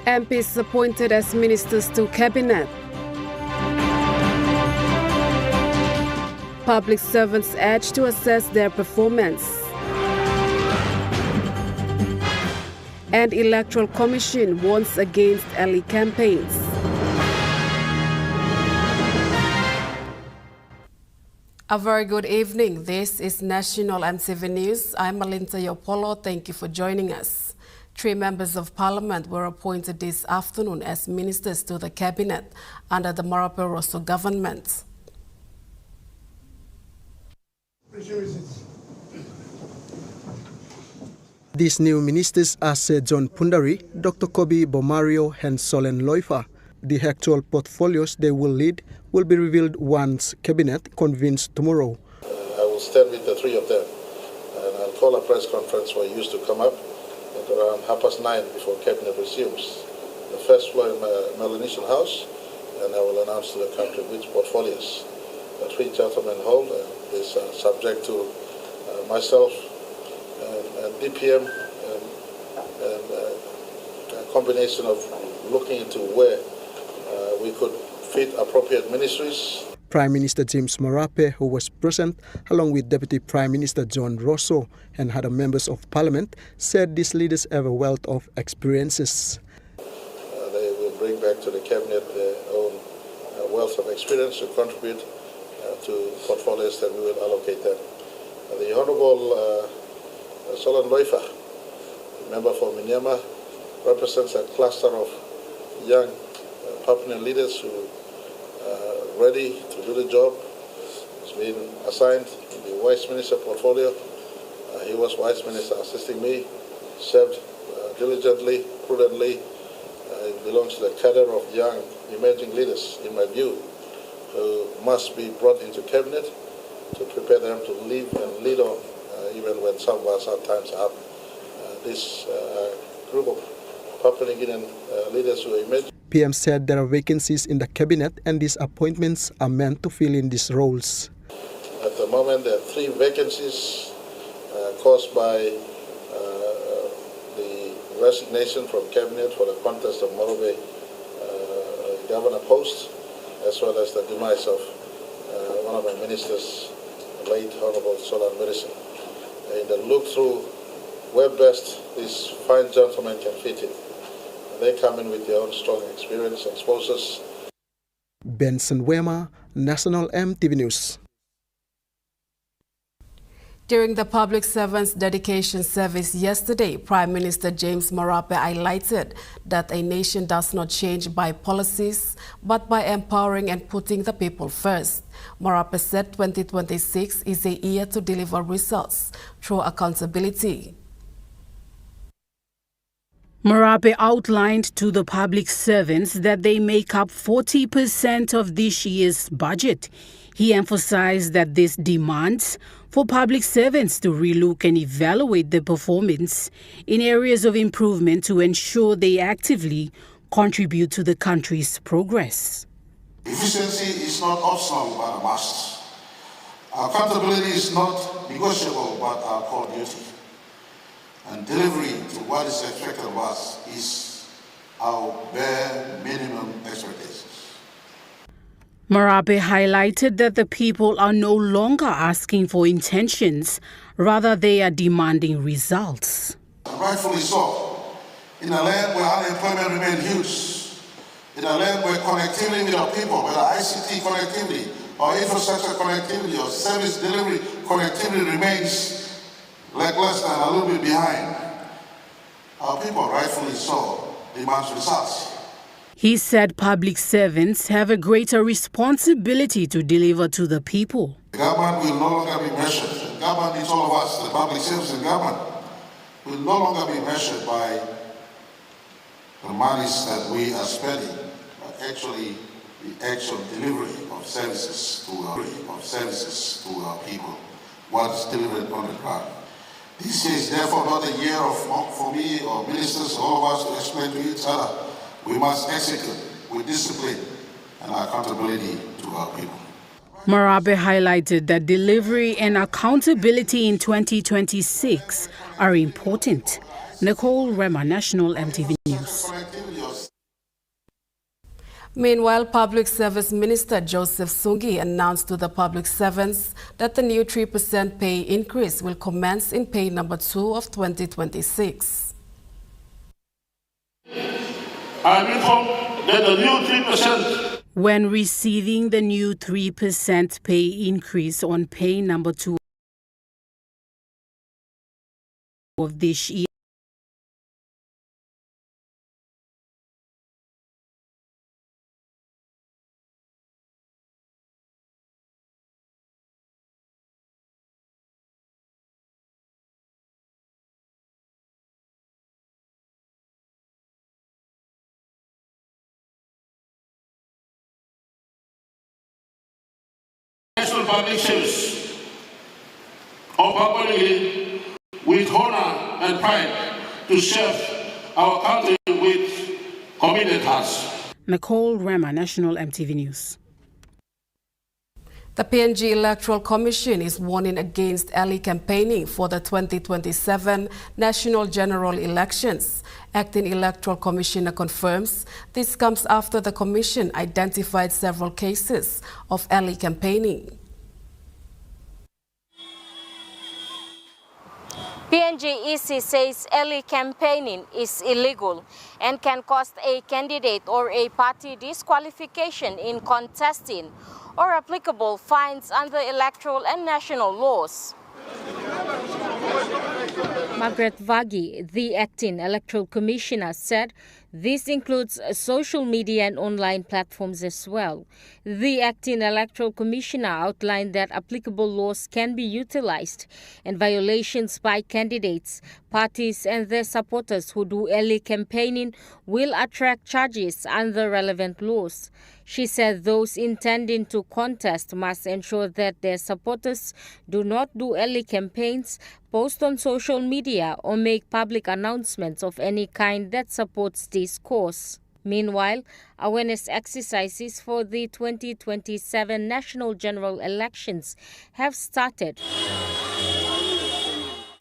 MPs appointed as ministers to cabinet. Public servants urged to assess their performance. And Electoral Commission warns against early campaigns. A very good evening. This is National EMTV News. I'm Malinta Yopolo. Thank you for joining us. 3 members of parliament were appointed this afternoon as ministers to the cabinet under the Marape Rosso government. These new ministers are Sir John Pundari, Dr. Kobi Bomario, and Solen Loifa. The actual portfolios they will lead will be revealed once cabinet convenes tomorrow. I will stand with the 3 of them, and I'll call a press conference where I used to come up at around 9:30 before cabinet resumes. The first floor in Melanesian House, and I will announce to the country which portfolios the 3 gentlemen hold. Is subject to myself and DPM and a combination of looking into where we could fit appropriate ministries. Prime Minister James Marape, who was present along with Deputy Prime Minister John Rosso and other members of parliament, said these leaders have a wealth of experiences. They will bring back to the cabinet their own wealth of experience to contribute to portfolios that we will allocate them. The Honourable Solen Loifa, member for Minyama, represents a cluster of young Papuan leaders who are ready to do the job. He's been assigned the Vice Minister portfolio. He was Vice Minister assisting me, served diligently, prudently. It belongs to the cadre of young emerging leaders, in my view, who must be brought into cabinet to prepare them to live and lead on, even when some of us at times are. This group of Papua New Guinean leaders who emerge. PM said there are vacancies in the cabinet and these appointments are meant to fill in these roles. At the moment, there are 3 vacancies caused by the resignation from cabinet for the contest of Morobe governor post, as well as the demise of one of my ministers, late Honourable Solan Medicine. In the look-through, where best these fine gentlemen can fit in. They come in with their own strong experience and exposures. Benson Wema, National EMTV News. During the public servants' dedication service yesterday, Prime Minister James Marape highlighted that a nation does not change by policies, but by empowering and putting the people first. Marape said 2026 is a year to deliver results through accountability. Marape outlined to the public servants that they make up 40% of this year's budget. He emphasized that this demands for public servants to relook and evaluate their performance in areas of improvement to ensure they actively contribute to the country's progress. Efficiency is not optional but a must. Accountability is not negotiable but our core duty. And delivery to what is expected of us is our bare minimum expectations. Marape highlighted that the people are no longer asking for intentions, rather they are demanding results. And rightfully so. In a land where unemployment remains huge, in a land where connectivity with our people, whether ICT connectivity or infrastructure connectivity or service delivery connectivity remains lackluster and a little bit behind, our people, rightfully so, demand results. He said public servants have a greater responsibility to deliver to the people. The government will no longer be measured. The government is all of us, the public service and government, will no longer be measured by the monies that we are spending, but actually the actual delivery of services to our people, what is delivered on the ground. This is therefore not a year for me or ministers, all of us to explain to each other. We must execute with discipline and accountability to our people. Marape highlighted that delivery and accountability in 2026 are important. Nicole Rema, National EMTV News. Meanwhile, Public Service Minister Joseph Sungi announced to the public servants that the new 3% pay increase will commence in pay number 2 of 2026. I'm informed that the new 3%. When receiving the new 3% pay increase on pay number 2 of this year, National Public Service of Papua New Guinea with honor and pride to serve our country with committed hearts. Nicole Rema, National EMTV News. The PNG Electoral Commission is warning against early campaigning for the 2027 National General Elections. Acting Electoral Commissioner confirms this comes after the Commission identified several cases of early campaigning. PNG-EC says early campaigning is illegal and can cost a candidate or a party disqualification in contesting or applicable fines under electoral and national laws. Margaret Vagi, the acting electoral commissioner, said this includes social media and online platforms as well. The acting electoral commissioner outlined that applicable laws can be utilized and violations by candidates, parties and their supporters who do early campaigning will attract charges under relevant laws. She said those intending to contest must ensure that their supporters do not do early campaigns, post on social media or make public announcements of any kind that supports this cause. Meanwhile, awareness exercises for the 2027 National General Elections have started.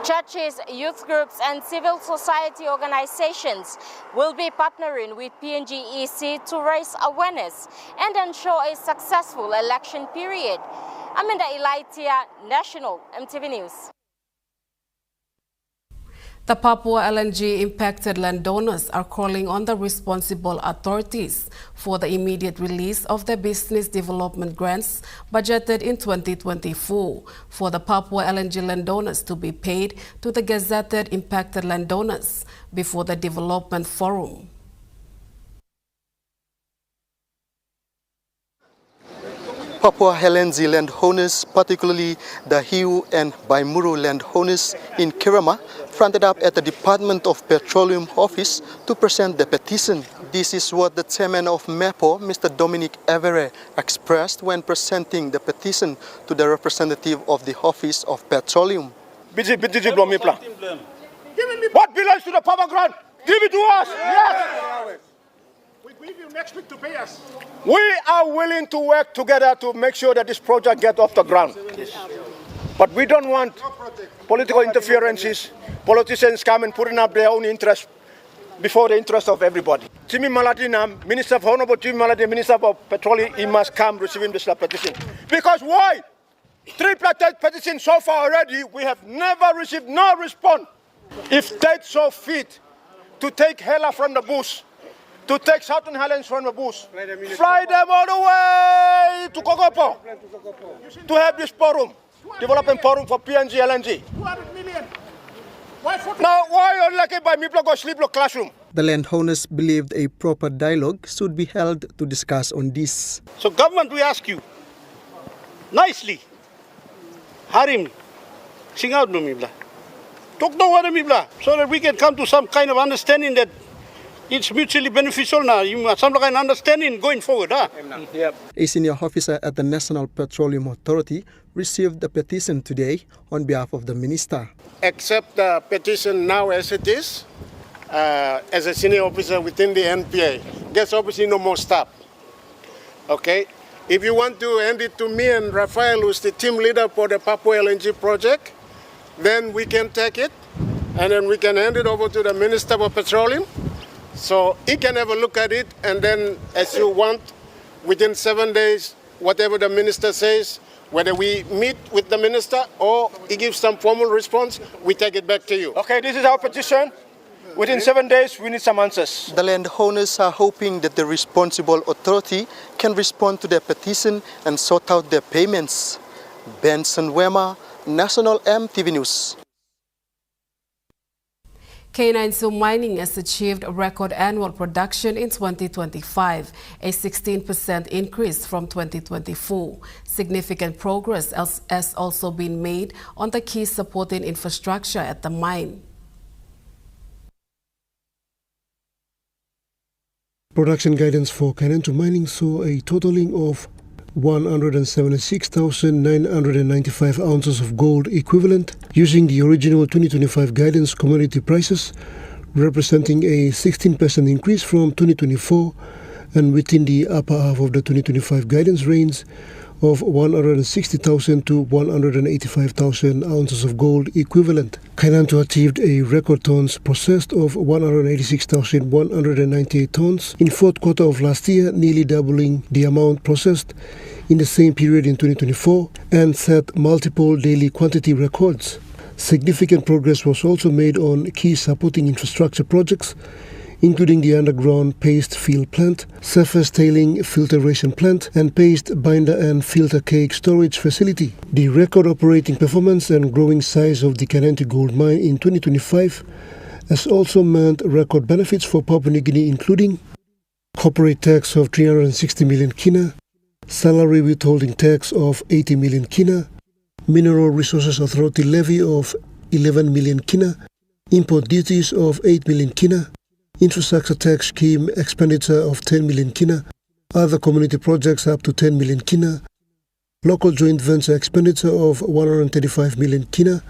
Churches, youth groups and civil society organizations will be partnering with PNG-EC to raise awareness and ensure a successful election period. Amanda Elaitia, National EMTV News. The Papua LNG impacted landowners are calling on the responsible authorities for the immediate release of the business development grants budgeted in 2024 for the Papua LNG landowners to be paid to the gazetted impacted landowners before the development forum. Papua LNG landowners, particularly the Hiu and Baimuru landowners in Kirama, fronted up at the Department of Petroleum office to present the petition. This is what the chairman of MEPO, Mr. Dominic Evere, expressed when presenting the petition to the representative of the Office of Petroleum. What belongs to the Papua ground? Give it to us! Yes! We give you next week to pay us. We are willing to work together to make sure that this project gets off the ground. Yes. But we don't want political interferences. Politicians come and putting up their own interest before the interest of everybody. Jimmy Malatina, Minister of Honorable Jimmy Malatina, Minister of Petroleum, he must come receiving this petition. Because why? 3 petitions so far already, we have never received no response. If state so fit to take Hela from the bush, to take Southern Highlands from the bush, fly them all the way to Kokopo to have this forum, development forum for PNG LNG. 200 million. Now, why are you lucky by me go sleep in classroom? The landowners believed a proper dialogue should be held to discuss on this. So government, we ask you, nicely, Harim, sing out no mibla. Talk no what mibla, so that we can come to some kind of understanding that it's mutually beneficial now. You must some kind of understanding going forward. Huh? Yep. A senior officer at the National Petroleum Authority received the petition today on behalf of the minister. Accept the petition now as it is, as a senior officer within the NPA. There's obviously no more staff. Okay? If you want to hand it to me and Rafael, who's the team leader for the Papua LNG project, then we can take it, and then we can hand it over to the Minister of Petroleum, So he can have a look at it, and then as you want, within 7 days, whatever the minister says, whether we meet with the minister or he gives some formal response, we take it back to you. Okay, this is our petition. Within 7 days, we need some answers. The landowners are hoping that the responsible authority can respond to their petition and sort out their payments. Benson Wema, National EMTV News. K9 Mining has achieved a record annual production in 2025, a 16% increase from 2024. Significant progress has also been made on the key supporting infrastructure at the mine. Production guidance for K9 Mining saw a totaling of 176,995 ounces of gold equivalent using the original 2025 guidance commodity prices, representing a 16% increase from 2024 and within the upper half of the 2025 guidance range of 160,000 to 185,000 ounces of gold equivalent. K9 achieved a record tons processed of 186,198 tons in fourth quarter of last year, nearly doubling the amount processed in the same period in 2024 and set multiple daily quantity records. Significant progress was also made on key supporting infrastructure projects, including the underground paste fill plant, surface tailing filtration plant, and paste binder and filter cake storage facility. The record operating performance and growing size of the K9 gold mine in 2025 has also meant record benefits for Papua New Guinea, including corporate tax of 360 million kina, salary withholding tax of 80 million kina, Mineral Resources Authority levy of 11 million kina, import duties of 8 million kina, infrastructure tax scheme expenditure of 10 million kina, other community projects up to 10 million kina, local joint venture expenditure of 135 million kina,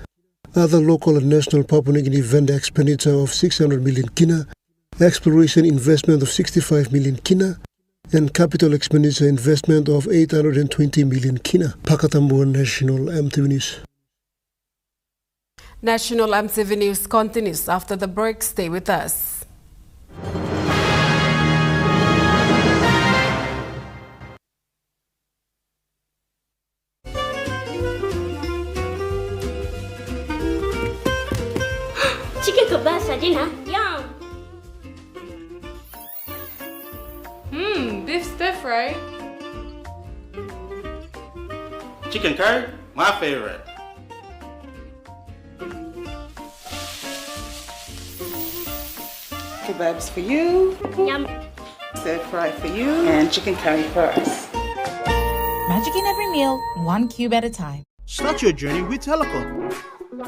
other local and national Papua New Guinea vendor expenditure of 600 million kina, exploration investment of 65 million kina, and capital expenditure investment of 820 million kina. Pakatambuan National EMTV News. National EMTV News continues after the break. Stay with us. Chicken kebab saja nak? Yum! Beef stir fry. Chicken curry, my favorite. Kebabs for you, Yum! stir fry for you, and chicken curry for us. Magic in every meal, one cube at a time. Start your journey with Telecom.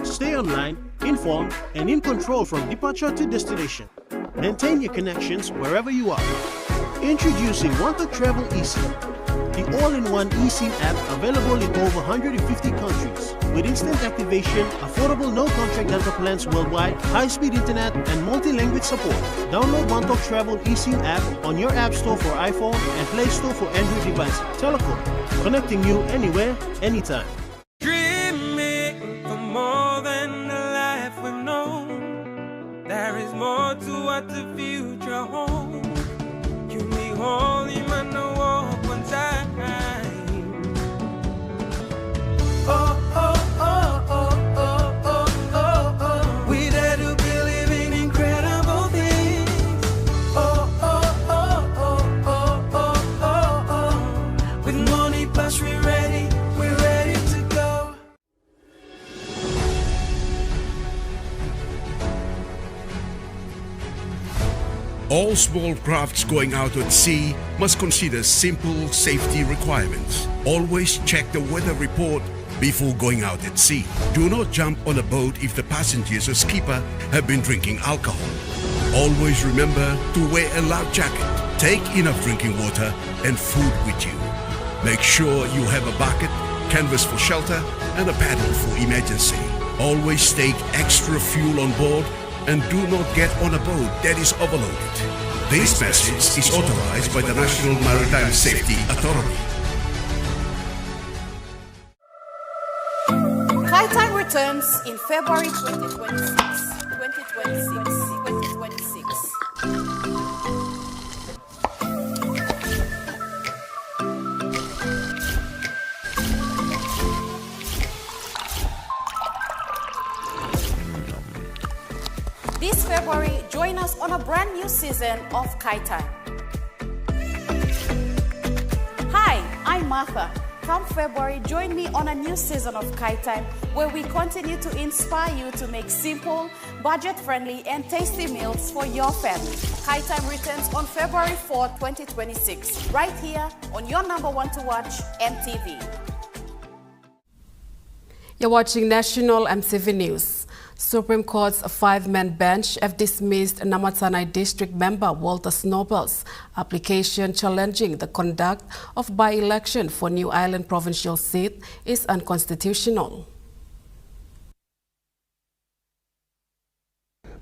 Stay online, informed, and in control from departure to destination. Maintain your connections wherever you are. Introducing Wanted Travel eSIM, the all-in-one eSIM app available in over 150 countries. With instant activation, affordable no-contract data plans worldwide, high-speed internet, and multi-language support. Download Wanted Travel eSIM app on your App Store for iPhone and Play Store for Android devices. Telecom, connecting you anywhere, anytime. Dreaming for more than the life we've known. There is more to what the future holds. You may hold him and walk one time. Oh, oh, oh, oh, oh, oh, oh, oh. We dare to believe in incredible things. Oh, oh, oh, oh, oh, oh, oh, oh. With money plus we're ready to go. All small crafts going out at sea must consider simple safety requirements. Always check the weather report before going out at sea. Do not jump on a boat if the passengers or skipper have been drinking alcohol. Always remember to wear a life jacket. Take enough drinking water and food with you. Make sure you have a bucket, canvas for shelter, and a paddle for emergency. Always take extra fuel on board and do not get on a boat that is overloaded. This message is authorized by the National Maritime Safety Authority. Flight time returns in February 2026. This February, join us on a brand new season of Kai Time. Hi, I'm Martha. Come February, join me on a new season of Kai Time, where we continue to inspire you to make simple, budget-friendly, and tasty meals for your family. Kai Time returns on February 4, 2026, right here on your #1 to watch, EMTV. You're watching National EMTV News. Supreme Court's 5-man bench have dismissed Namatanai District member Walter Snowball's application challenging the conduct of by-election for New Island provincial seat is unconstitutional.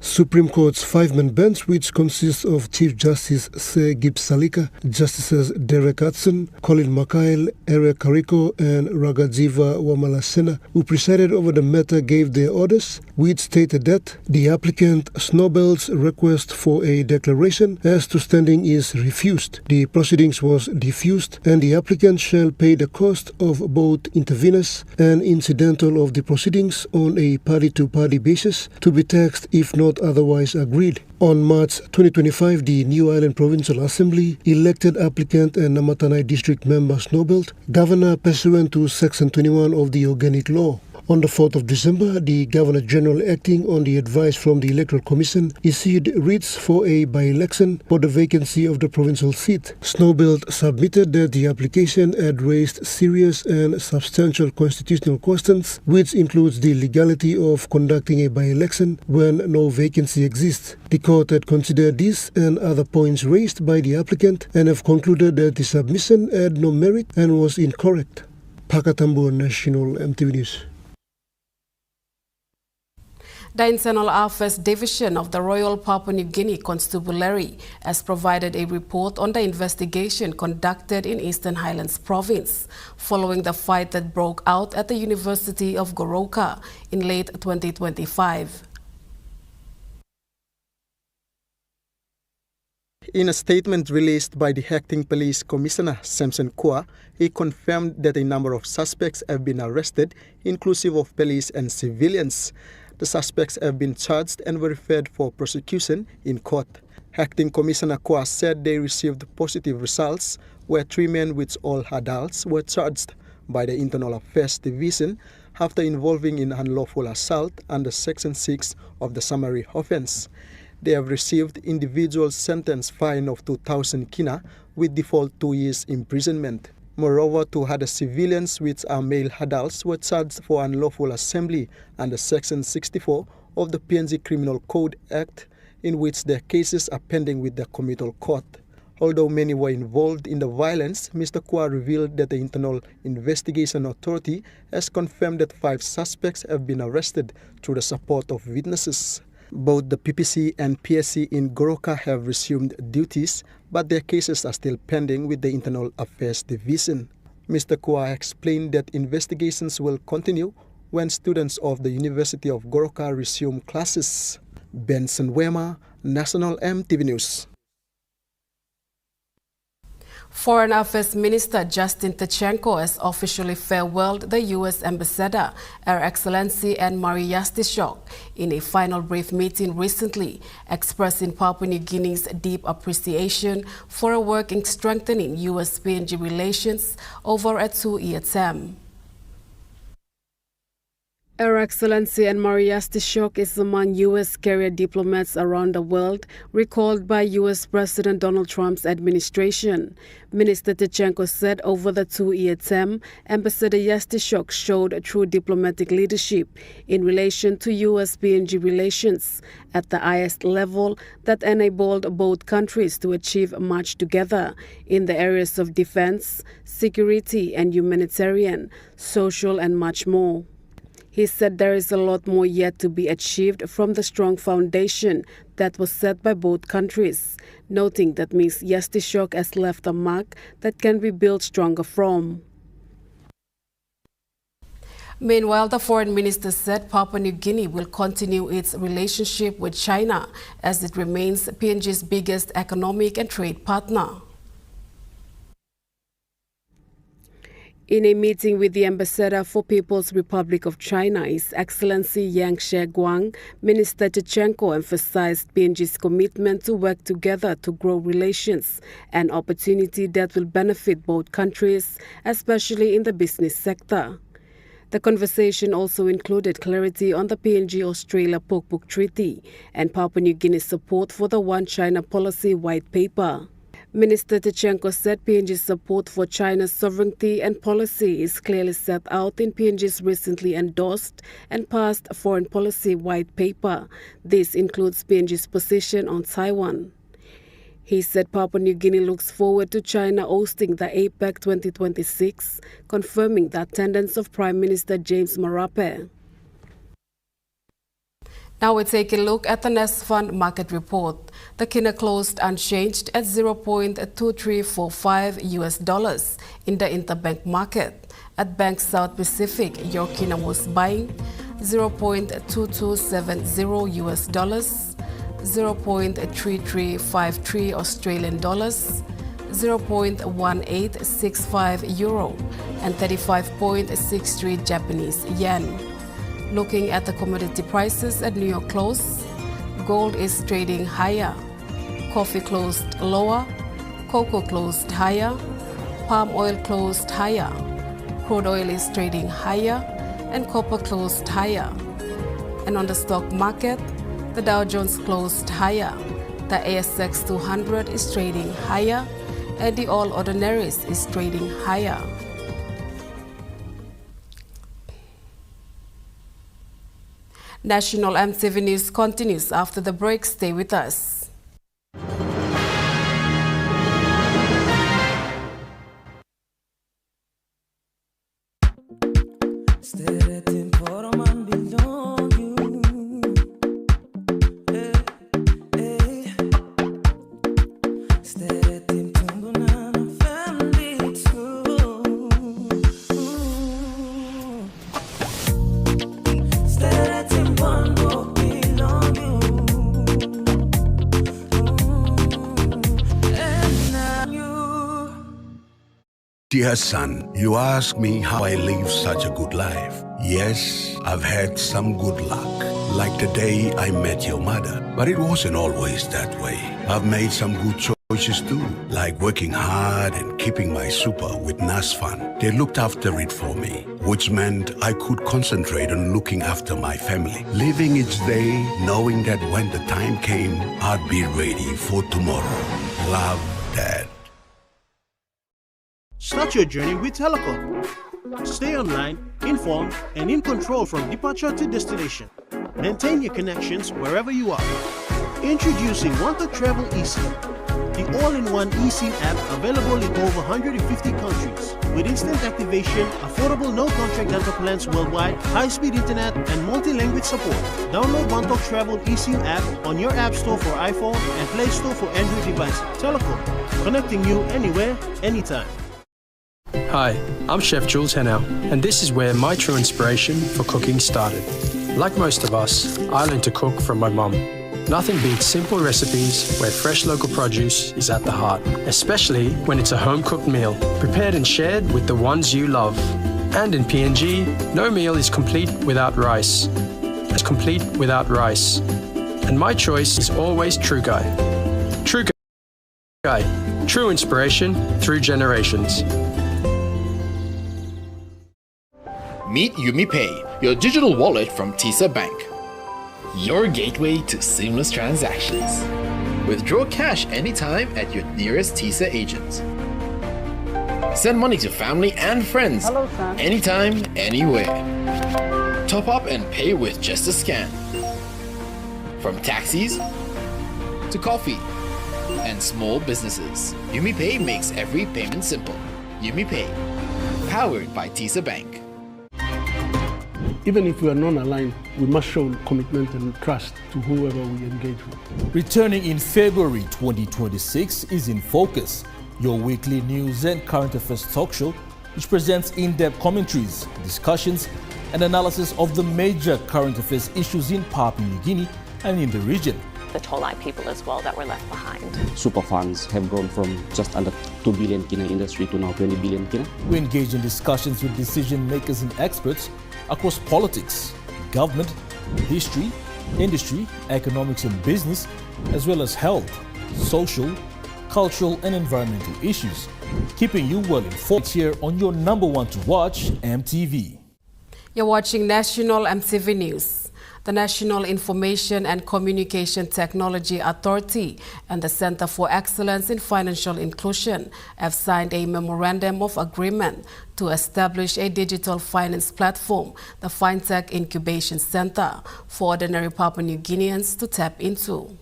Supreme Court's 5-man bench, which consists of Chief Justice Sir Gibbs Salika, Justices Derek Hudson, Colin McKyle, Eric Kariko, and Ragajiva Wamalasena, who presided over the matter, gave their orders, which stated that the applicant Snowball's request for a declaration as to standing is refused. The proceedings was diffused, and the applicant shall pay the cost of both interveners and incidental of the proceedings on a party-to-party basis to be taxed if not otherwise agreed. On March 2025, the New Island Provincial Assembly elected applicant and Namatanai District member Snowball governor pursuant to Section 21 of the Organic Law. On the 4th of December, the Governor-General, acting on the advice from the Electoral Commission, issued writs for a by-election for the vacancy of the provincial seat. Snowball submitted that the application had raised serious and substantial constitutional questions, which includes the legality of conducting a by-election when no vacancy exists. The court had considered this and other points raised by the applicant and have concluded that the submission had no merit and was incorrect. Pakatambo, National EMTV News. The Internal Affairs Division of the Royal Papua New Guinea Constabulary has provided a report on the investigation conducted in Eastern Highlands Province following the fight that broke out at the University of Goroka in late 2025. In a statement released by the Acting Police Commissioner Samson Kua, he confirmed that a number of suspects have been arrested, inclusive of police and civilians. The suspects have been charged and were referred for prosecution in court. Acting Commissioner Kua said they received positive results where 3 men with all adults were charged by the Internal Affairs Division after involving in unlawful assault under Section 6 of the summary offense. They have received individual sentence fine of 2,000 kina with default 2 years imprisonment. Moreover, 2 other civilians, which are male adults, were charged for unlawful assembly under Section 64 of the PNG Criminal Code Act, in which their cases are pending with the committal court. Although many were involved in the violence, Mr. Kua revealed that the Internal Investigation Authority has confirmed that 5 suspects have been arrested through the support of witnesses. Both the PPC and PSC in Goroka have resumed duties, but their cases are still pending with the Internal Affairs Division. Mr. Kua explained that investigations will continue when students of the University of Goroka resume classes. Benson Wema, National EMTV News. Foreign Affairs Minister Justin Tachenko has officially farewelled the U.S. Ambassador, Her Excellency Anne-Marie Yastishok, in a final brief meeting recently, expressing Papua New Guinea's deep appreciation for her work in strengthening U.S.-PNG relations over a 2-year term. Her Excellency Anne-Marie Yastishok is among U.S. career diplomats around the world recalled by U.S. President Donald Trump's administration. Minister Tachenko said over the 2-year term, Ambassador Yastishok showed true diplomatic leadership in relation to U.S.-PNG relations at the highest level that enabled both countries to achieve much together in the areas of defense, security and humanitarian, social and much more. He said there is a lot more yet to be achieved from the strong foundation that was set by both countries, noting that Ms. Yastishok has left a mark that can be built stronger from. Meanwhile, the foreign minister said Papua New Guinea will continue its relationship with China as it remains PNG's biggest economic and trade partner. In a meeting with the Ambassador for People's Republic of China, His Excellency Yang Sheguang, Minister Tichenko emphasized PNG's commitment to work together to grow relations, an opportunity that will benefit both countries, especially in the business sector. The conversation also included clarity on the PNG-Australia Pukpuk Treaty and Papua New Guinea's support for the One China Policy White Paper. Minister Tichenko said PNG's support for China's sovereignty and policy is clearly set out in PNG's recently endorsed and passed Foreign Policy White Paper. This includes PNG's position on Taiwan. He said Papua New Guinea looks forward to China hosting the APEC 2026, confirming the attendance of Prime Minister James Marape. Now we take a look at the Nest Fund market report. The Kina closed unchanged at $0.2345 in the interbank market. At Bank South Pacific, your Kina was buying $0.2270, 0.3353 Australian dollars, 0.1865 euro, and 35.63 Japanese yen. Looking at the commodity prices at New York close, gold is trading higher, coffee closed lower, cocoa closed higher, palm oil closed higher, crude oil is trading higher, and copper closed higher. And on the stock market, the Dow Jones closed higher, the ASX 200 is trading higher, and the All Ordinaries is trading higher. National EMTV News continues after the break. Stay with us. Dear son, you ask me how I live such a good life. Yes, I've had some good luck, like the day I met your mother. But it wasn't always that way. I've made some good choices too, like working hard and keeping my super with NASFAN. They looked after it for me, which meant I could concentrate on looking after my family, living each day knowing that when the time came, I'd be ready for tomorrow. Love, Dad. Start your journey with Telecom. Stay online, informed, and in control from departure to destination. Maintain your connections wherever you are. Introducing Wanted Travel eSIM, the all-in-one eSIM app available in over 150 countries. With instant activation, affordable no-contract data plans worldwide, high-speed internet, and multi-language support. Download Wanted Travel eSIM app on your App Store for iPhone and Play Store for Android devices. Telecom, connecting you anywhere, anytime. Hi, I'm Chef Jules Henao, and this is where my true inspiration for cooking started. Like most of us, I learned to cook from my mum. Nothing beats simple recipes where fresh local produce is at the heart, especially when it's a home-cooked meal, prepared and shared with the ones you love. And in PNG, no meal is complete without rice. It's complete without rice. And my choice is always True Guy. True Guy. True inspiration through generations. Meet UmiPay, your digital wallet from TISA Bank. Your gateway to seamless transactions. Withdraw cash anytime at your nearest TISA agent. Send money to family and friends anytime, anywhere. Top up and pay with just a scan. From taxis to coffee and small businesses, UmiPay makes every payment simple. UmiPay, powered by TISA Bank. Even if we are non-aligned, we must show commitment and trust to whoever we engage with. Returning in February 2026 is In Focus, your weekly news and current affairs talk show, which presents in-depth commentaries, discussions, and analysis of the major current affairs issues in Papua New Guinea and in the region. the Tolai people as well that were left behind. Super funds have grown from just under 2 billion kina industry to now 20 billion kina. We engage in discussions with decision makers and experts across politics, government, history, industry, economics and business, as well as health, social, cultural and environmental issues, keeping you well informed here on your #1 to watch, EMTV. You're watching National EMTV News. The National Information and Communication Technology Authority and the Center for Excellence in Financial Inclusion have signed a memorandum of agreement to establish a digital finance platform, the FinTech Incubation Center, for ordinary Papua New Guineans to tap into.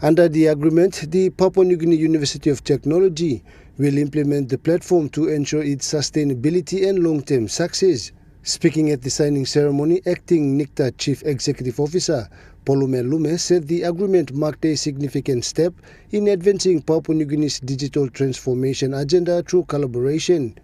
Under the agreement, the Papua New Guinea University of Technology will implement the platform to ensure its sustainability and long-term success. Speaking at the signing ceremony, acting NICTA Chief Executive Officer Polume Lume said the agreement marked a significant step in advancing Papua New Guinea's digital transformation agenda through collaboration.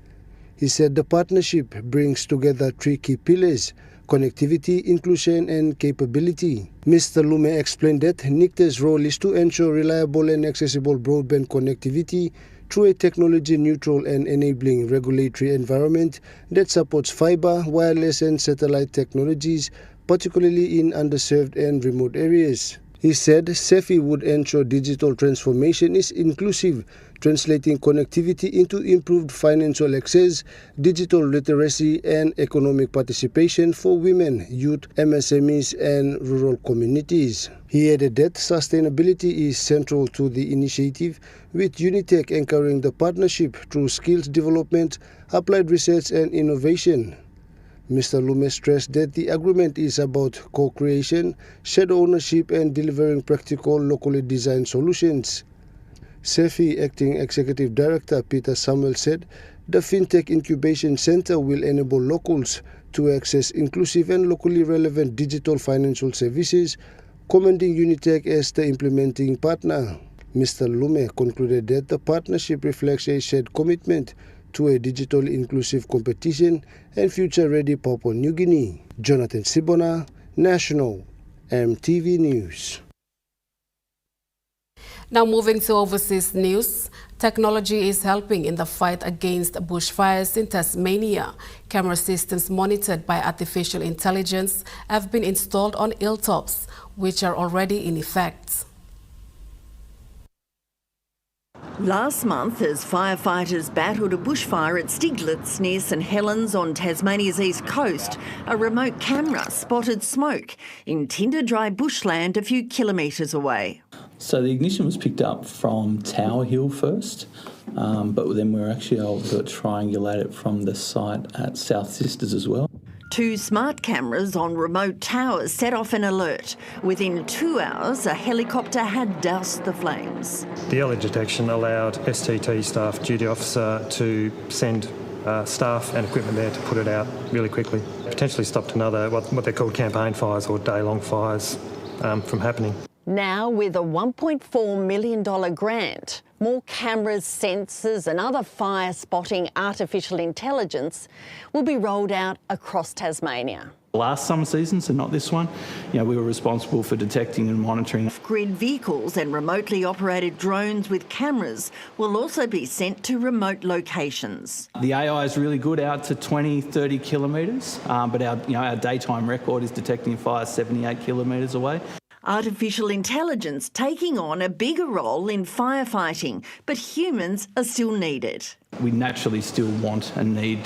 He said the partnership brings together 3 key pillars: connectivity, inclusion and capability. Mr. Lume explained that NICTA's role is to ensure reliable and accessible broadband connectivity through a technology-neutral and enabling regulatory environment that supports fiber, wireless and satellite technologies, particularly in underserved and remote areas. He said CEFI would ensure digital transformation is inclusive, translating connectivity into improved financial access, digital literacy and economic participation for women, youth, MSMEs and rural communities. He added that sustainability is central to the initiative, with Unitech anchoring the partnership through skills development, applied research and innovation. Mr. Lume stressed that the agreement is about co-creation, shared ownership and delivering practical, locally designed solutions. CEFI Acting Executive Director Peter Samuel said the FinTech Incubation Center will enable locals to access inclusive and locally relevant digital financial services, commending Unitech as the implementing partner. Mr. Lume concluded that the partnership reflects a shared commitment to a digital inclusive competition and future-ready Papua New Guinea. Jonathan Sibona, National EMTV News. Now moving to overseas news, technology is helping in the fight against bushfires in Tasmania. Camera systems monitored by artificial intelligence have been installed on hilltops, which are already in effect. Last month, as firefighters battled a bushfire at Stiglitz near St Helens on Tasmania's east coast, a remote camera spotted smoke in tinder-dry bushland a few kilometres away. So the ignition was picked up from Tower Hill first, but then we were actually able to triangulate it from the site at South Sisters as well. 2 smart cameras on remote towers set off an alert. Within 2 hours, a helicopter had doused the flames. The early detection allowed STT staff, duty officer, to send staff and equipment there to put it out really quickly. Potentially stopped another, what they call campaign fires or day-long fires from happening. Now, with a $1.4 million grant, more cameras, sensors and other fire-spotting artificial intelligence will be rolled out across Tasmania. Last summer season, so not this one, we were responsible for detecting and monitoring. Off-grid vehicles and remotely operated drones with cameras will also be sent to remote locations. The AI is really good out to 20, 30 kilometres, but our daytime record is detecting fire 78 kilometres away. Artificial intelligence taking on a bigger role in firefighting, but humans are still needed. We naturally still want and need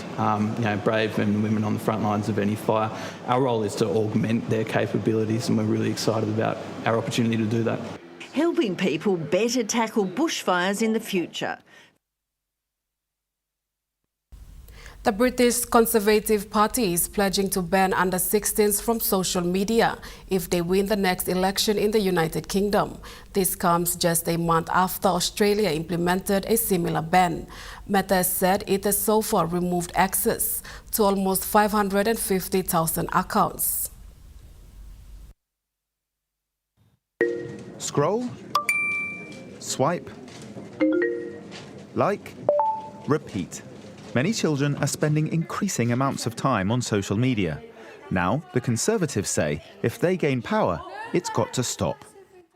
brave men and women on the front lines of any fire. Our role is to augment their capabilities, and we're really excited about our opportunity to do that. Helping people better tackle bushfires in the future. The British Conservative Party is pledging to ban under-16s from social media if they win the next election in the United Kingdom. This comes just a month after Australia implemented a similar ban. Meta has said it has so far removed access to almost 550,000 accounts. Scroll, swipe, like, repeat. Many children are spending increasing amounts of time on social media. Now, the Conservatives say if they gain power, it's got to stop.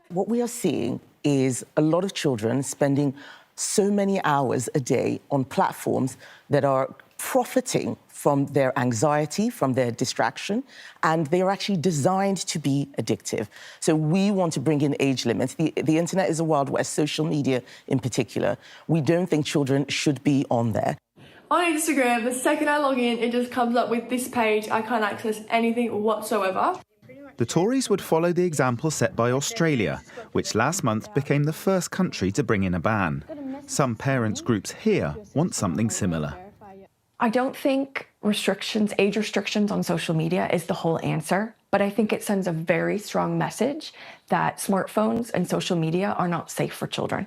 What we are seeing is a lot of children spending so many hours a day on platforms that are profiting from their anxiety, from their distraction, and they are actually designed to be addictive. So we want to bring in age limits. The internet is a Wild West, social media in particular. We don't think children should be on there. On Instagram, the second I log in, it just comes up with this page. I can't access anything whatsoever. The Tories would follow the example set by Australia, which last month became the first country to bring in a ban. Some parents' groups here want something similar. I don't think age restrictions on social media is the whole answer, but I think it sends a very strong message that smartphones and social media are not safe for children.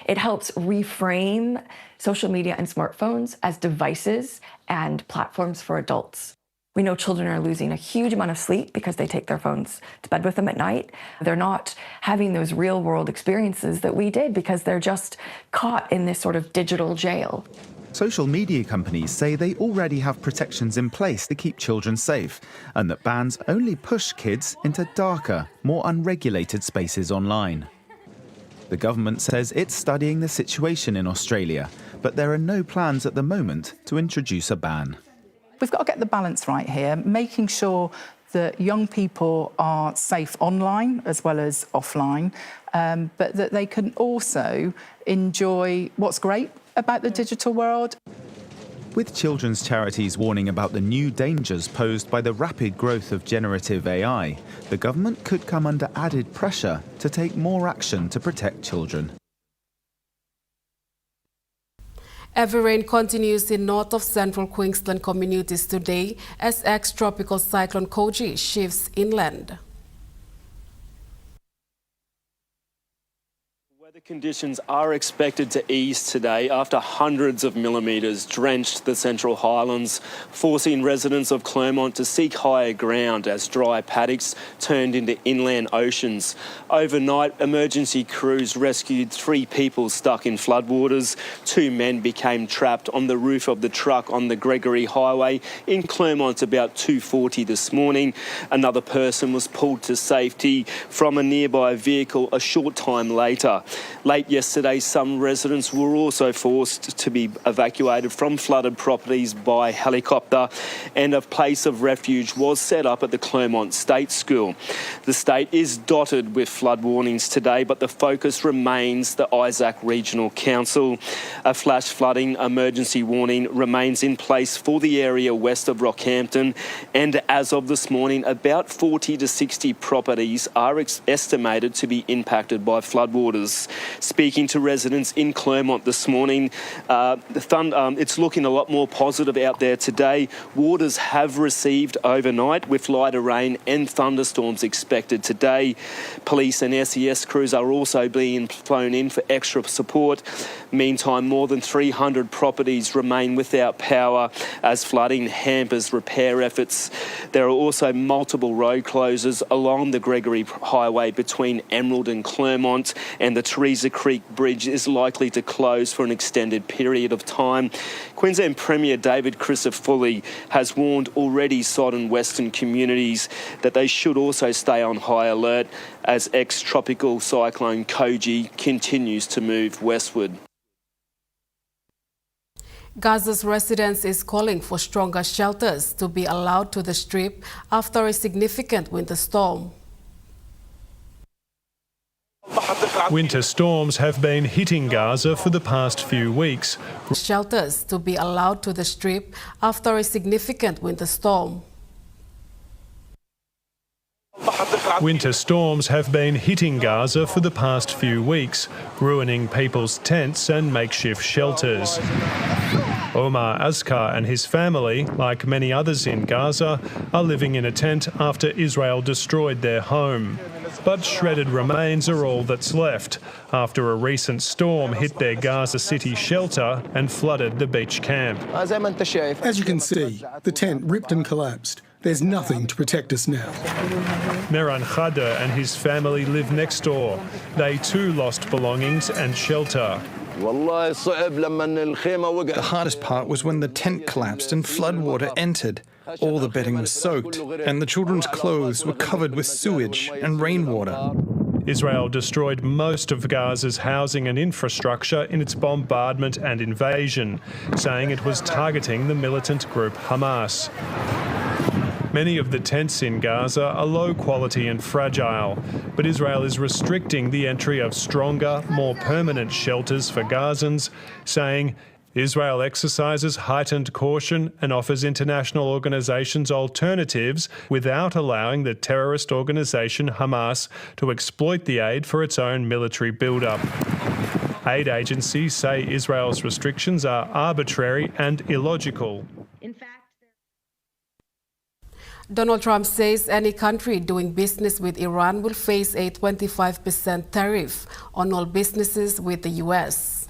It helps reframe social media and smartphones as devices and platforms for adults. We know children are losing a huge amount of sleep because they take their phones to bed with them at night. They're not having those real-world experiences that we did because they're just caught in this sort of digital jail. Social media companies say they already have protections in place to keep children safe, and that bans only push kids into darker, more unregulated spaces online. The government says it's studying the situation in Australia, but there are no plans at the moment to introduce a ban. We've got to get the balance right here, making sure that young people are safe online as well as offline, but that they can also enjoy what's great about the digital world. With children's charities warning about the new dangers posed by the rapid growth of generative AI, the government could come under added pressure to take more action to protect children. Heavy rain continues in north of central Queensland communities today as ex-tropical cyclone Koji shifts inland. Conditions are expected to ease today after hundreds of millimetres drenched the Central Highlands, forcing residents of Clermont to seek higher ground as dry paddocks turned into inland oceans. Overnight, emergency crews rescued 3 people stuck in floodwaters. 2 men became trapped on the roof of the truck on the Gregory Highway in Clermont about 2:40 this morning. Another person was pulled to safety from a nearby vehicle a short time later. Late yesterday, some residents were also forced to be evacuated from flooded properties by helicopter, and a place of refuge was set up at the Clermont State School. The state is dotted with flood warnings today, but the focus remains the Isaac Regional Council. A flash flooding emergency warning remains in place for the area west of Rockhampton, and as of this morning, about 40 to 60 properties are estimated to be impacted by floodwaters. Speaking to residents in Clermont this morning, it's looking a lot more positive out there today. Waters have received overnight with lighter rain and thunderstorms expected today. Police and SES crews are also being flown in for extra support. Meantime, more than 300 properties remain without power as flooding hampers repair efforts. There are also multiple road closures along the Gregory Highway between Emerald and Clermont, and the Teresa Creek Bridge is likely to close for an extended period of time. Queensland Premier David Crisafulli has warned already sodden western communities that they should also stay on high alert as ex-tropical cyclone Koji continues to move westward. Gaza's residents is calling for stronger shelters to be allowed to the Strip after a significant winter storm. Winter storms have been hitting Gaza for the past few weeks. Shelters to be allowed to the Strip after a significant winter storm. Winter storms have been hitting Gaza for the past few weeks, ruining people's tents and makeshift shelters. Omar Azkar and his family, like many others in Gaza, are living in a tent after Israel destroyed their home. But shredded remains are all that's left after a recent storm hit their Gaza City shelter and flooded the beach camp. As you can see, the tent ripped and collapsed. There's nothing to protect us now. Meran Khader and his family live next door. They too lost belongings and shelter. The hardest part was when the tent collapsed and floodwater entered. All the bedding was soaked, and the children's clothes were covered with sewage and rainwater. Israel destroyed most of Gaza's housing and infrastructure in its bombardment and invasion, saying it was targeting the militant group Hamas. Many of the tents in Gaza are low quality and fragile, but Israel is restricting the entry of stronger, more permanent shelters for Gazans, saying Israel exercises heightened caution and offers international organisations alternatives without allowing the terrorist organisation Hamas to exploit the aid for its own military build-up. Aid agencies say Israel's restrictions are arbitrary and illogical. Donald Trump says any country doing business with Iran will face a 25% tariff on all businesses with the U.S.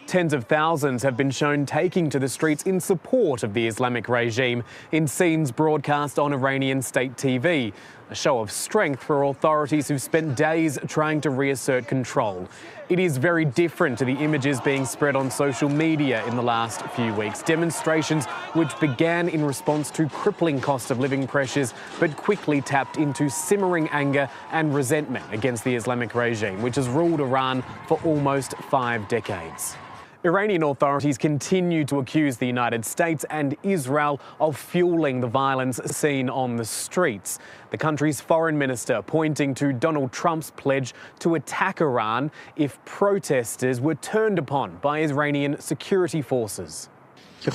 Tens of thousands have been shown taking to the streets in support of the Islamic regime in scenes broadcast on Iranian state TV, a show of strength for authorities who've spent days trying to reassert control. It is very different to the images being spread on social media in the last few weeks. Demonstrations which began in response to crippling cost of living pressures but quickly tapped into simmering anger and resentment against the Islamic regime, which has ruled Iran for almost 5 decades. Iranian authorities continue to accuse the United States and Israel of fueling the violence seen on the streets. The country's foreign minister pointing to Donald Trump's pledge to attack Iran if protesters were turned upon by Iranian security forces. This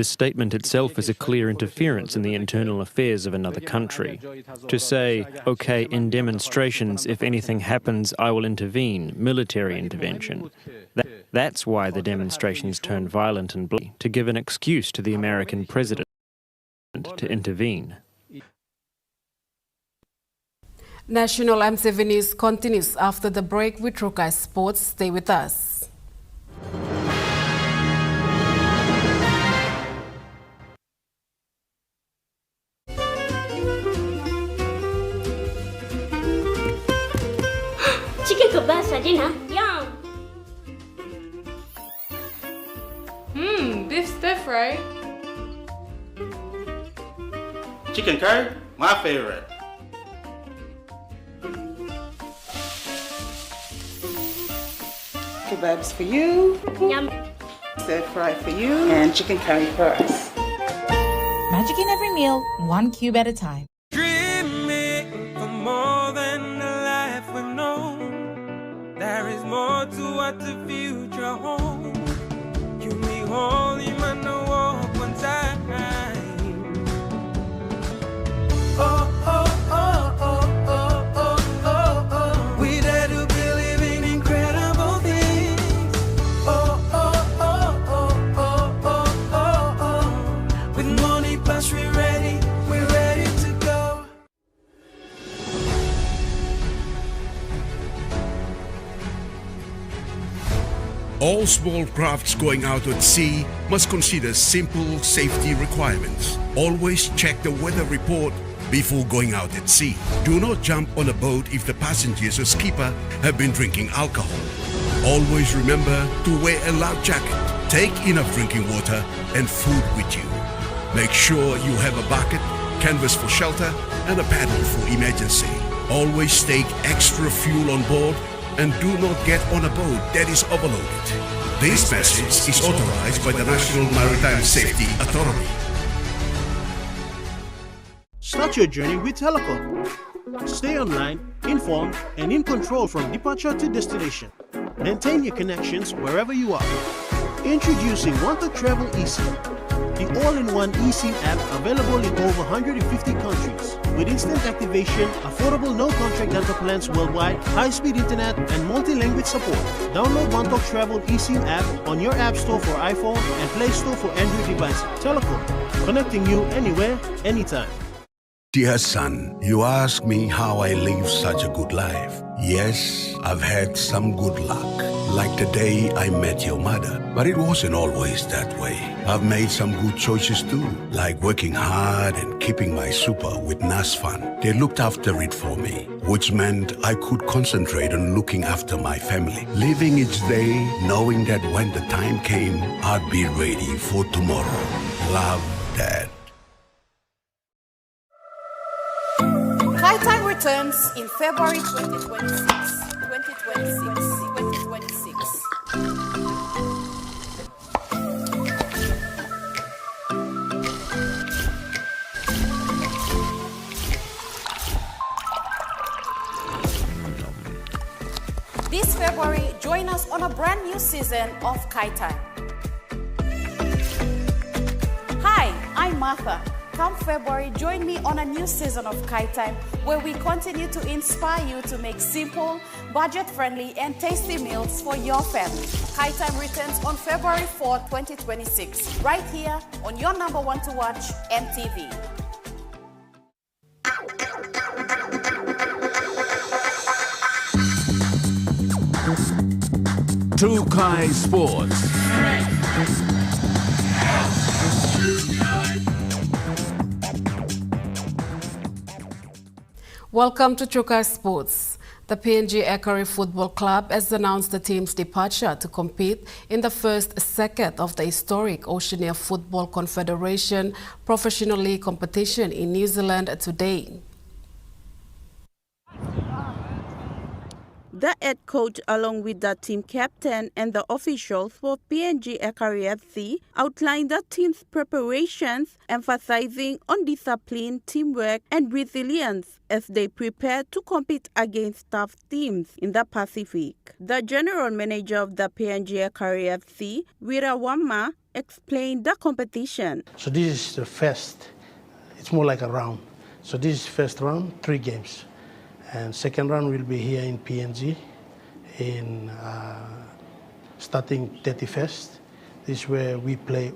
statement itself is a clear interference in the internal affairs of another country. To say, okay, in demonstrations, if anything happens, I will intervene, military intervention. That's why the demonstrations turned violent and bloody, to give an excuse to the American president to intervene. National EMTV News continues after the break with Rokai Sports. Stay with us. Chicken kebab for dinner. Yum! Beef stir fry. Chicken curry, my favorite. Kebabs for you. Yum. Stir fry for you. And chicken curry for us. Magic in every meal, one cube at a time. Dreaming for more than the life we've known. There is more to what the future holds. You me holy man, no walk one time. Oh, oh, oh, oh, oh, oh, oh, oh. We dare to believe in incredible things. Oh, oh, oh, oh, oh, oh, oh, oh. With money plus we're ready to go. All small crafts going out at sea must consider simple safety requirements. Always check the weather report before going out at sea. Do not jump on a boat if the passengers or skipper have been drinking alcohol. Always remember to wear a life jacket. Take enough drinking water and food with you. Make sure you have a bucket, canvas for shelter, and a paddle for emergency. Always take extra fuel on board and do not get on a boat that is overloaded. This message is authorized by the National Maritime Safety Authority. Start your journey with Telecom. Stay online, informed, and in control from departure to destination. Maintain your connections wherever you are. Introducing Want to Travel eSIM, the all-in-one eSIM app available in over 150 countries. With instant activation, affordable no-contract data plans worldwide, high-speed internet, and multi-language support. Download Want to Travel eSIM app on your App Store for iPhone and Play Store for Android devices. Telecom, connecting you anywhere, anytime. Dear son, you ask me how I live such a good life. Yes, I've had some good luck. like the day I met your mother. But it wasn't always that way. I've made some good choices too, like working hard and keeping my super with NAS Fund. They looked after it for me, which meant I could concentrate on looking after my family. Living each day, knowing that when the time came, I'd be ready for tomorrow. Love, Dad. High Time returns in February 2026. 2026. This February, join us on a brand new season of Kai Time. Hi, I'm Martha. Come February, join me on a new season of Kai Time, where we continue to inspire you to make simple, budget-friendly, and tasty meals for your family. Kai Time returns on February 4, 2026, right here on your number one to watch, EMTV. Trukai Sports. Welcome to Trukai Sports. The PNG Ekari Football Club has announced the team's departure to compete in the first circuit of the historic Oceania Football Confederation Professional League competition in New Zealand today. The head coach, along with the team captain and the officials for PNG Ekari FC, outlined the team's preparations, emphasizing on discipline, teamwork, and resilience as they prepare to compete against tough teams in the Pacific. The general manager of the PNG Ekari FC, Wirawama, explained the competition. So this is the first, it's more like a round. So this is first round, 3 games. And second round will be here in PNG, in starting 31st. This is where we play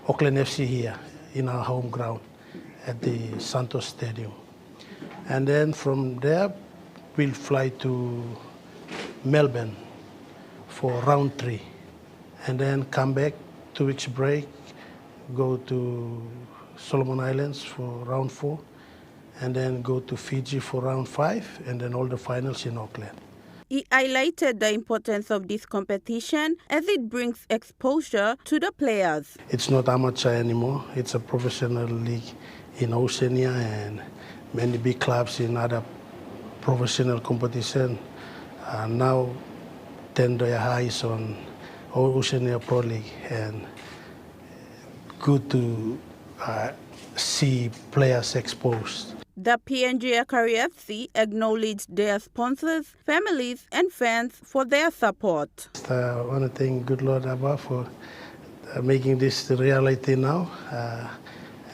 Auckland FC here in our home ground at the Santos Stadium. And then from there, we'll fly to Melbourne for round 3. And then come back, 2 weeks break, go to Solomon Islands for round 4. And then go to Fiji for round 5, and then all the finals in Auckland. He highlighted the importance of this competition as it brings exposure to the players. It's not amateur anymore. It's a professional league in Oceania, and many big clubs in other professional competition now turn their eyes on Oceania Pro League, and good to see players exposed. The PNG Ekari FC acknowledged their sponsors, families, and fans for their support. I want to thank good Lord Abba for making this a reality now,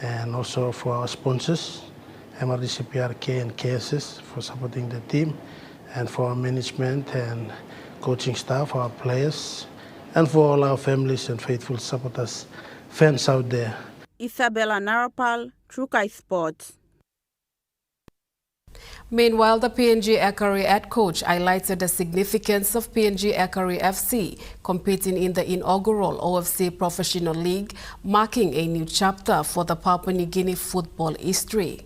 and also for our sponsors, MRDC PRK and KSS, for supporting the team, and for our management and coaching staff, our players, and for all our families and faithful supporters, fans out there. Isabella Narapal, Trukai Sports. Meanwhile, the PNG Ekari head coach highlighted the significance of PNG Ekari FC competing in the inaugural OFC Professional League, marking a new chapter for the Papua New Guinea football history.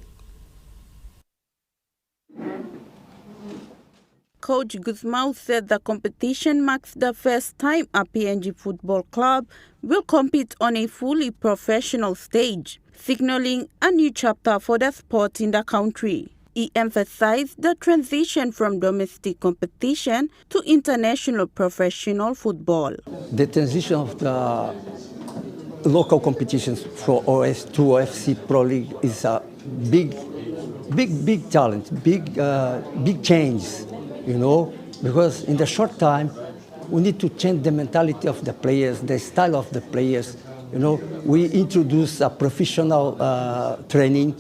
Coach Guzmão said the competition marks the first time a PNG football club will compete on a fully professional stage, signaling a new chapter for the sport in the country. He emphasized the transition from domestic competition to international professional football. The transition of the local competitions from OS to OFC Pro League is a big challenge, big change, you know, because in the short time, we need to change the mentality of the players, the style of the players. You know, we introduce a professional training.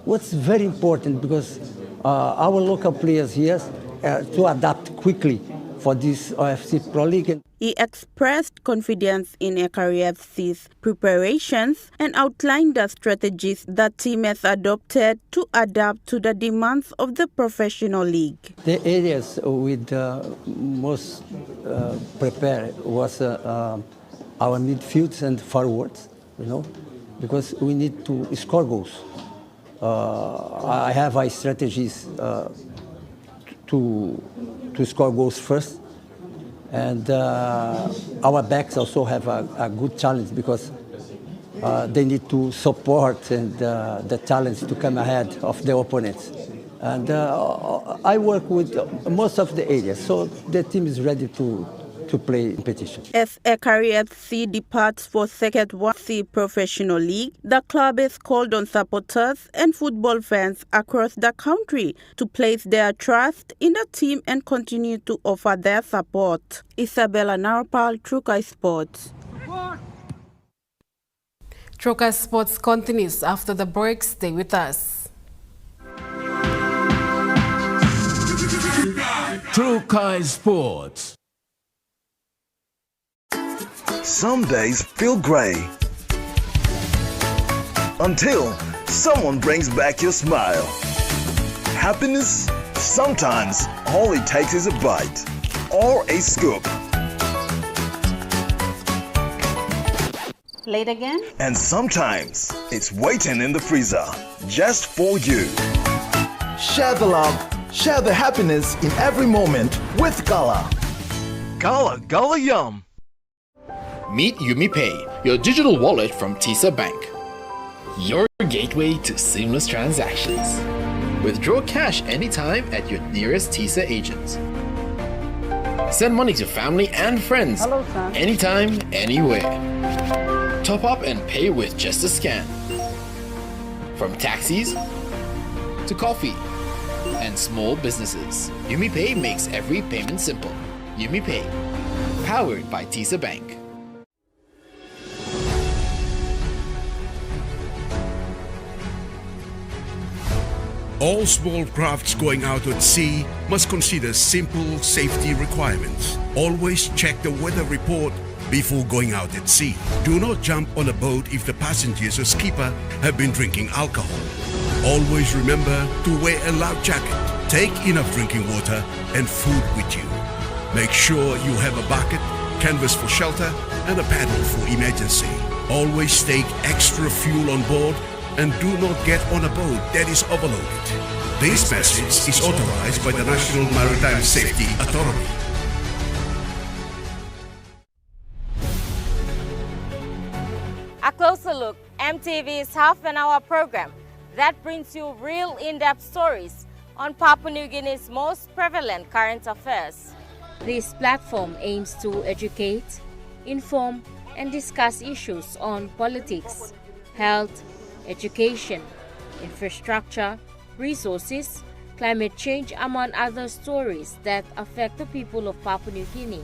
What's very important, because our local players here to adapt quickly for this OFC Pro League. He expressed confidence in Ekari FC's preparations and outlined the strategies the team has adopted to adapt to the demands of the professional league. The areas with most prepared was our midfields and forwards, because we need to score goals. I have our strategies to score goals first. And our backs also have a good challenge because they need to support and the challenge to come ahead of the opponents. And I work with most of the areas, so the team is ready to play competition. As Ekari FC departs for Second FC Professional League, the club has called on supporters and football fans across the country to place their trust in the team and continue to offer their support. Isabella Narpal, Trukai Sports. Trukai Sports continues after the break. Stay with us. Trukai Sports. Some days feel grey until someone brings back your smile. Happiness, sometimes all it takes is a bite or a scoop. Play it again. And sometimes it's waiting in the freezer just for you. Share the love, share the happiness in every moment with Gala. Gala Yum. Meet YumiPay, your digital wallet from TISA Bank. Your gateway to seamless transactions. Withdraw cash anytime at your nearest TISA agent. Send money to family and friends anytime, anywhere. Top up and pay with just a scan. From taxis to coffee and small businesses, YumiPay makes every payment simple. YumiPay, powered by TISA Bank. All small crafts going out at sea must consider simple safety requirements. Always check the weather report before going out at sea. Do not jump on a boat if the passengers or skipper have been drinking alcohol. Always remember to wear a life jacket. Take enough drinking water and food with you. Make sure you have a bucket, canvas for shelter, and a paddle for emergency. Always take extra fuel on board and do not get on a boat that is overloaded. This message is authorized by the National Maritime Safety Authority. A closer look, EMTV's half-an-hour program that brings you real in-depth stories on Papua New Guinea's most prevalent current affairs. This platform aims to educate, inform, and discuss issues on politics, health, education, infrastructure, resources, climate change, among other stories that affect the people of Papua New Guinea.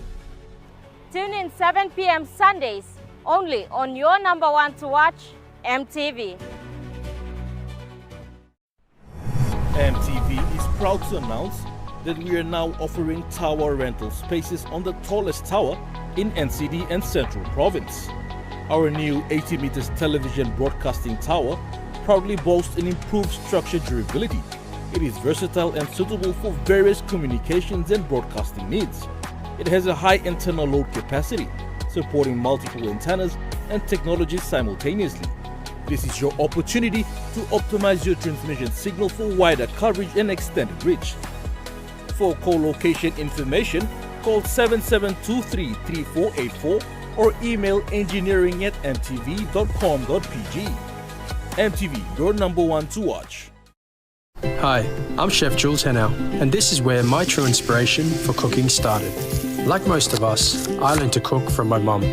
Tune in 7 p.m. Sundays only on your number one to watch, EMTV. EMTV is proud to announce that we are now offering tower rental spaces on the tallest tower in NCD and Central Province. Our new 80 meters television broadcasting tower proudly boasts an improved structure durability. It is versatile and suitable for various communications and broadcasting needs. It has a high internal load capacity, supporting multiple antennas and technologies simultaneously. This is your opportunity to optimize your transmission signal for wider coverage and extended reach. For co-location information, call 7723-3484 or email engineering@mtv.com.pg. MTV, your number one to watch. Hi, I'm Chef Jules Henao, and this is where my true inspiration for cooking started. Like most of us, I learned to cook from my mum.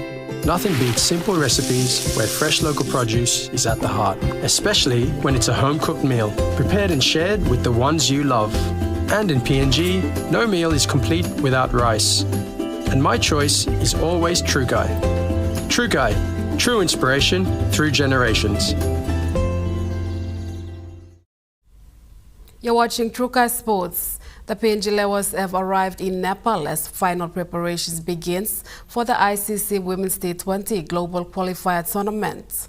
Nothing beats simple recipes where fresh local produce is at the heart, especially when it's a home-cooked meal, prepared and shared with the ones you love. And in PNG, no meal is complete without rice. And my choice is always Trukai. Trukai, true inspiration through generations. You're watching Trukai Sports. The PNG Lewas have arrived in Nepal as final preparations begins for the ICC Women's T20 Global Qualifier Tournament.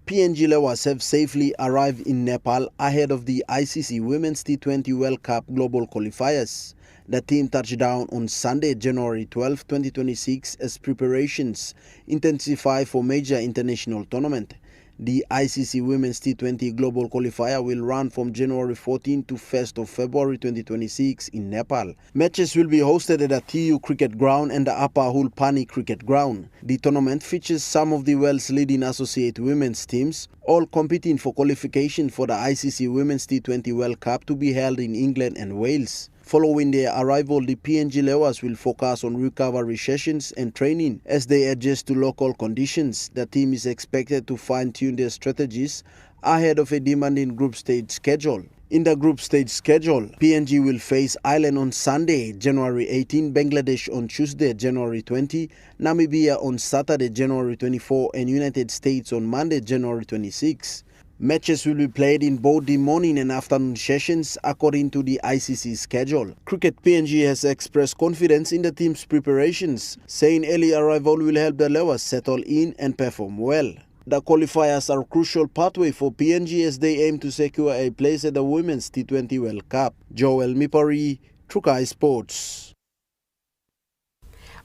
PNG Lewas have safely arrived in Nepal ahead of the ICC Women's T20 World Cup Global Qualifiers. The team touched down on Sunday, January 12, 2026 as preparations intensify for major international tournament. The ICC Women's T20 Global Qualifier will run from January 14 to 1st of February 2026 in Nepal. Matches will be hosted at the TU Cricket Ground and the Upper Hulpani Cricket Ground. The tournament features some of the world's leading associate women's teams, all competing for qualification for the ICC Women's T20 World Cup to be held in England and Wales. Following their arrival, the PNG Lewas will focus on recovery sessions and training as they adjust to local conditions. The team is expected to fine-tune their strategies ahead of a demanding group stage schedule. In the group stage schedule, PNG will face Ireland on Sunday, January 18, Bangladesh on Tuesday, January 20, Namibia on Saturday, January 24, and United States on Monday, January 26. Matches will be played in both the morning and afternoon sessions according to the ICC schedule. Cricket PNG has expressed confidence in the team's preparations, saying early arrival will help the Lewas settle in and perform well. The qualifiers are a crucial pathway for PNG as they aim to secure a place at the Women's T20 World Cup. Joel Mipari, Trukai Sports.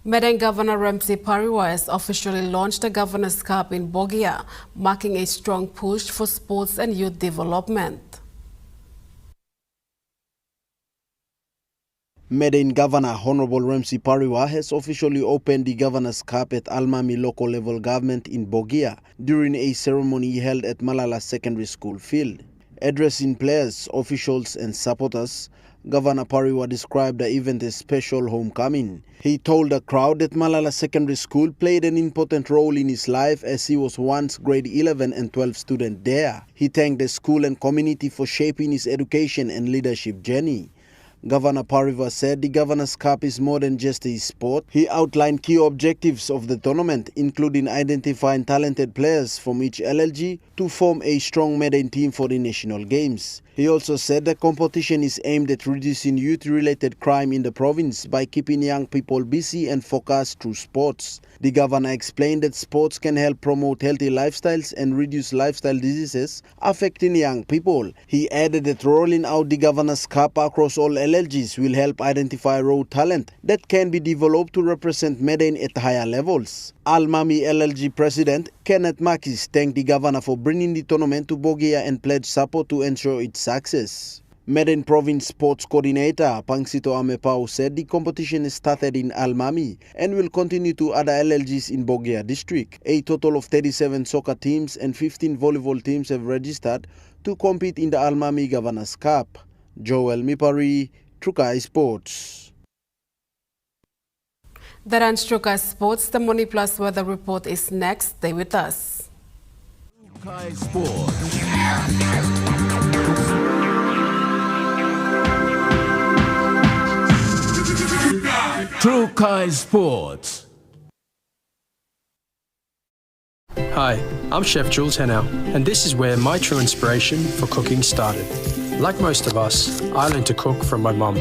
Medan Governor Ramsey Pariwa has officially launched the Governor's Cup in Bogia, marking a strong push for sports and youth development. Medan Governor Honorable Ramsey Pariwa has officially opened the Governor's Cup at Almami local level government in Bogia during a ceremony held at Malala Secondary School field. Addressing players, officials and supporters, Governor Pariwa described the event as special homecoming. He told the crowd that Malala Secondary School played an important role in his life as he was once grade 11 and 12 student there. He thanked the school and community for shaping his education and leadership journey. Governor Pariwa said the Governor's Cup is more than just a sport. He outlined key objectives of the tournament, including identifying talented players from each LLG to form a strong Medan team for the national games. He also said the competition is aimed at reducing youth-related crime in the province by keeping young people busy and focused through sports. The governor explained that sports can help promote healthy lifestyles and reduce lifestyle diseases affecting young people. He added that rolling out the Governor's Cup across all LLGs will help identify raw talent that can be developed to represent Medan at higher levels. Almami LLG President Kenneth Makis thanked the governor for bringing the tournament to Bogia and pledged support to ensure its success. Medan Province Sports Coordinator Pangsito Amepau said the competition started in Almami and will continue to other LLGs in Bogia district. A total of 37 soccer teams and 15 volleyball teams have registered to compete in the Almami Governor's Cup. Joel Mipari, Trukai Sports. That ends Trukai Sports. The Money Plus weather report is next. Stay with us. Trukai Sports. Trukai Sports. Hi, I'm Chef Jules Henao, and this is where my true inspiration for cooking started. Like most of us, I learned to cook from my mum.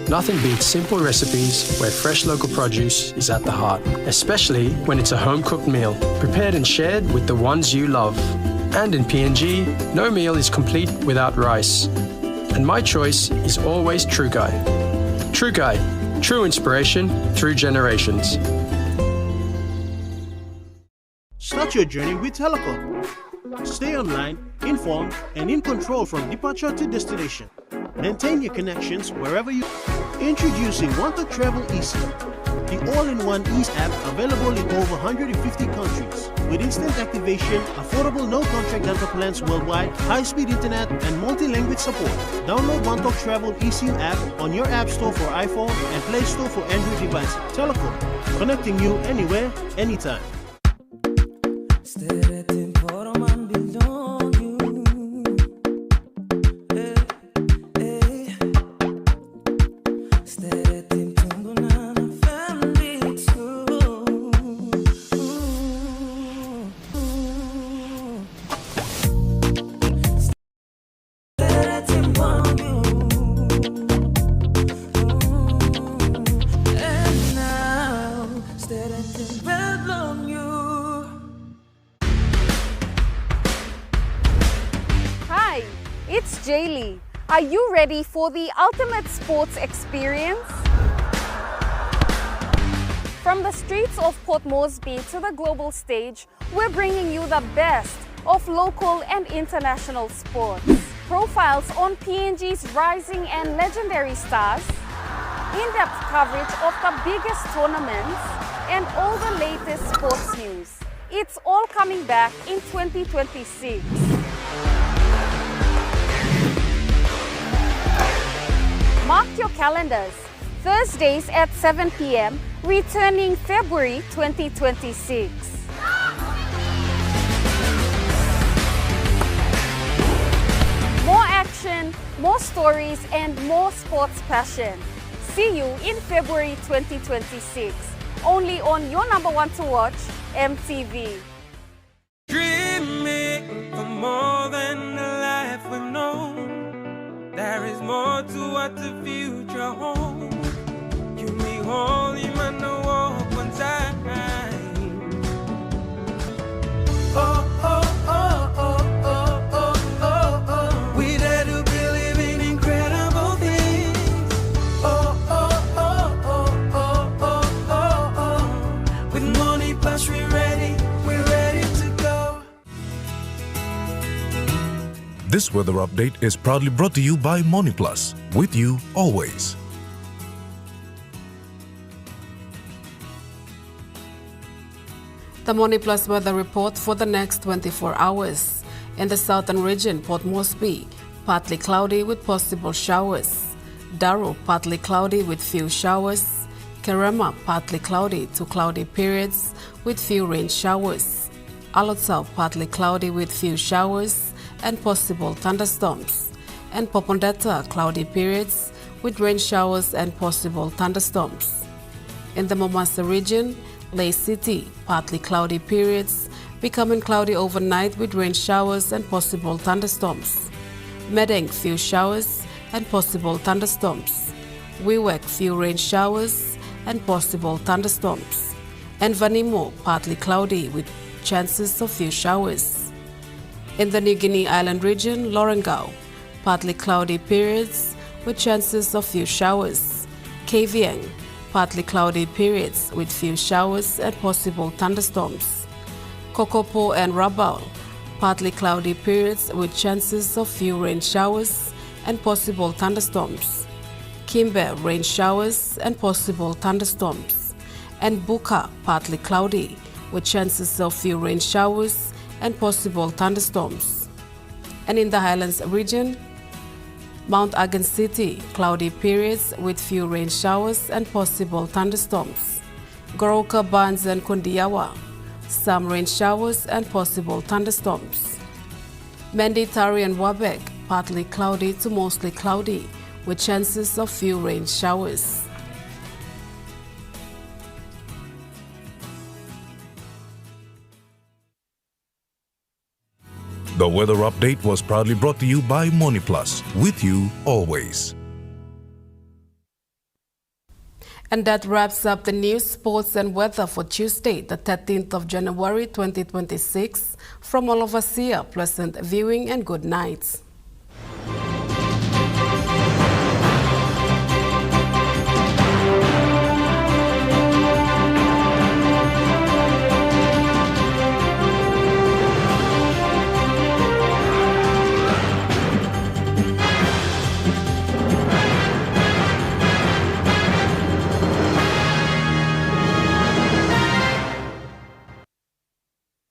Nothing beats simple recipes where fresh local produce is at the heart, especially when it's a home-cooked meal, prepared and shared with the ones you love. And in PNG, no meal is complete without rice. And my choice is always Trukai. Trukai, true inspiration through generations. Start your journey with Telecom. Stay online, informed, and in control from departure to destination. Maintain your connections wherever you are. Introducing Want to Travel eSIM, the all-in-one eSIM app available in over 150 countries. With instant activation, affordable no-contract data plans worldwide, high-speed internet, and multi-language support. Download Want to Travel eSIM app on your App Store for iPhone and Play Store for Android devices. Telecom, connecting you anywhere, anytime. Jaylee. Are you ready for the ultimate sports experience? From the streets of Port Moresby to the global stage, we're bringing you the best of local and international sports. Profiles on PNG's rising and legendary stars, in-depth coverage of the biggest tournaments, and all the latest sports news. It's all coming back in 2026. Mark your calendars. Thursdays at 7 p.m., returning February 2026. More action, more stories, and more sports passion. See you in February 2026. Only on your number one to watch, EMTV. Dreaming for more than the life we've known. There is more to what the future holds. You may hold him and walk one time. Oh, oh, oh, oh, oh, oh, oh, oh. We dare to believe in incredible things. Oh, oh, oh, oh, oh, oh, oh, oh. With money plus we're ready to go. This weather update is proudly brought to you by Money Plus, with you always. The Money Plus weather report for the next 24 hours. In the southern region, Port Moresby, partly cloudy with possible showers. Daru, partly cloudy with few showers. Kerema, partly cloudy to cloudy periods with few rain showers. Alotau, partly cloudy with few showers and possible thunderstorms. And Popondetta, cloudy periods with rain showers and possible thunderstorms. In the Momasa region, Lay City, partly cloudy periods, becoming cloudy overnight with rain showers and possible thunderstorms. Medeng, few showers and possible thunderstorms. Wewak, few rain showers and possible thunderstorms. And Vanimo, partly cloudy with chances of few showers. In the New Guinea Island region, Lorengau, partly cloudy periods with chances of few showers. Kavieng, partly cloudy periods with few showers and possible thunderstorms. Kokopo and Rabaul, partly cloudy periods with chances of few rain showers and possible thunderstorms. Kimbe, rain showers and possible thunderstorms. And Buka, partly cloudy with chances of few rain showers and possible thunderstorms. And in the Highlands region, Mount Agan City, cloudy periods with few rain showers and possible thunderstorms. Goroka, Barnes and Kundiawa, some rain showers and possible thunderstorms. Mendi, Tari and Wabek, partly cloudy to mostly cloudy with chances of few rain showers. The weather update was proudly brought to you by Money Plus, with you always. And that wraps up the news, sports and weather for Tuesday, the 13th of January 2026. From all of us here, pleasant viewing and good night.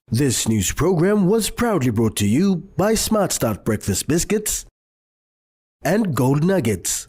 This news program was proudly brought to you by Smart Start Breakfast Biscuits and Gold Nuggets.